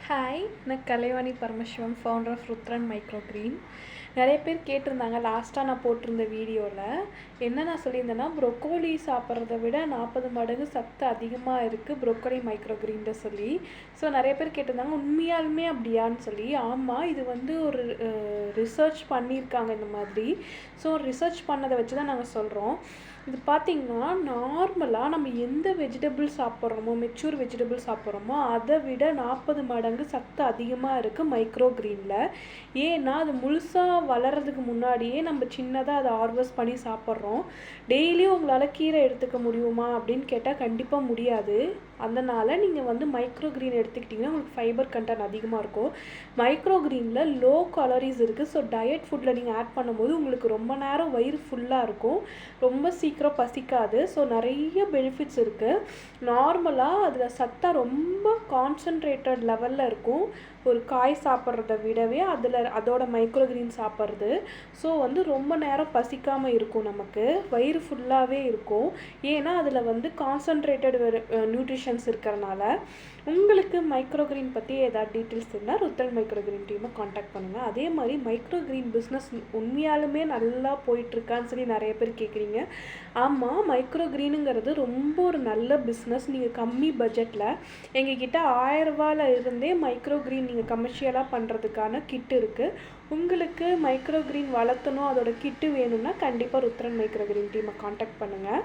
Hi, நான் Kalaivani Paramasivam, founder of Rudran micro green. நிறைய பேர் கேட்டிருந்தாங்க லாஸ்ட்டாக நான் போட்டிருந்த வீடியோவில். என்ன நான் சொல்லியிருந்தேன்னா, ப்ரொக்கோலி சாப்பிட்றத விட 40 மடங்கு சத்து அதிகமாக இருக்குது ப்ரொக்கோலி மைக்ரோ கிரீன்ட்ட சொல்லி. ஸோ நிறைய பேர் கேட்டிருந்தாங்க, உண்மையாலுமே அப்படியான்னு சொல்லி. ஆமாம், இது வந்து ஒரு ரிசர்ச் பண்ணியிருக்காங்க இந்த மாதிரி. ஸோ ரிசர்ச் பண்ணதை வச்சு தான் நாங்கள் சொல்கிறோம். இது பார்த்திங்கன்னா, நார்மலாக நம்ம எந்த வெஜிடபிள் சாப்பிட்றோமோ, மெச்சூர் வெஜிடபிள் சாப்பிட்றோமோ அதை விட 40 மடங்கு சத்து அதிகமாக இருக்குது மைக்ரோ கிரீனில். ஏன்னா அது முழுசாக வளர்கிறதுக்கு முன்னாடியே நம்ம சின்னதாக அதை ஹார்வெஸ்ட் பண்ணி சாப்பிட்றோம். டெய்லியும் உங்களால் கீரை எடுத்துக்க முடியுமா அப்படின்னு கேட்டால் கண்டிப்பாக முடியாது. அதனால் நீங்கள் வந்து மைக்ரோ கிரீன் எடுத்துக்கிட்டிங்கன்னா உங்களுக்கு ஃபைபர் கண்டென்ட் அதிகமாக இருக்கும். மைக்ரோ கிரீனில் லோ கலோரிஸ் இருக்குது. ஸோ டயட் ஃபுட்டில் நீங்கள் ஆட் பண்ணும்போது உங்களுக்கு ரொம்ப நேரம் வயிறு ஃபுல்லாக இருக்கும், ரொம்ப சீக்கிரம் பசிக்காது. ஸோ நிறைய பெனிஃபிட்ஸ் இருக்குது. நார்மலாக அதில் சத்தாக ரொம்ப கான்சன்ட்ரேட்டட் லெவலில் இருக்கும் ஒரு காய் சாப்பிட்றத விடவே அதோட மைக்ரோ கிரீன் சாப்பிட்றது. ஸோ வந்து ரொம்ப நேரம் பசிக்காமல் இருக்கும், நமக்கு வயிறு ஃபுல்லாகவே இருக்கும். ஏன்னா அதில் வந்து கான்சன்ட்ரேட்டட் நியூட்ரிஷன்ஸ் இருக்கிறனால. உங்களுக்கு மைக்ரோ கிரீன் பற்றி ஏதாவது டீட்டெயில்ஸ் இருந்தால் ருத்ரன் மைக்ரோ கிரீன் டீமை காண்டாக்ட் பண்ணுங்கள். அதே மாதிரி மைக்ரோ கிரீன் பிஸ்னஸ் உண்மையாலுமே நல்லா போயிட்டுருக்கான்னு சொல்லி நிறைய பேர் கேட்குறீங்க. ஆமாம், மைக்ரோ கிரீனுங்கிறது ரொம்ப ஒரு நல்ல பிஸ்னஸ். நீங்கள் கம்மி பட்ஜெட்டில் எங்ககிட்ட 1000 ரூபாயில் இருந்தே மைக்ரோ கிரீன் நீங்கள் கமர்ஷியலாக பண்ணுறதுக்கான கிட் இருக்குது. உங்களுக்கு மைக்ரோ கிரீன் வளர்த்தணும், அதோட கிட்டு வேணும்னா கண்டிப்பாக ருத்ரன் மைக்ரோ கிரீன் டீமை காண்டாக்ட் பண்ணுங்கள்.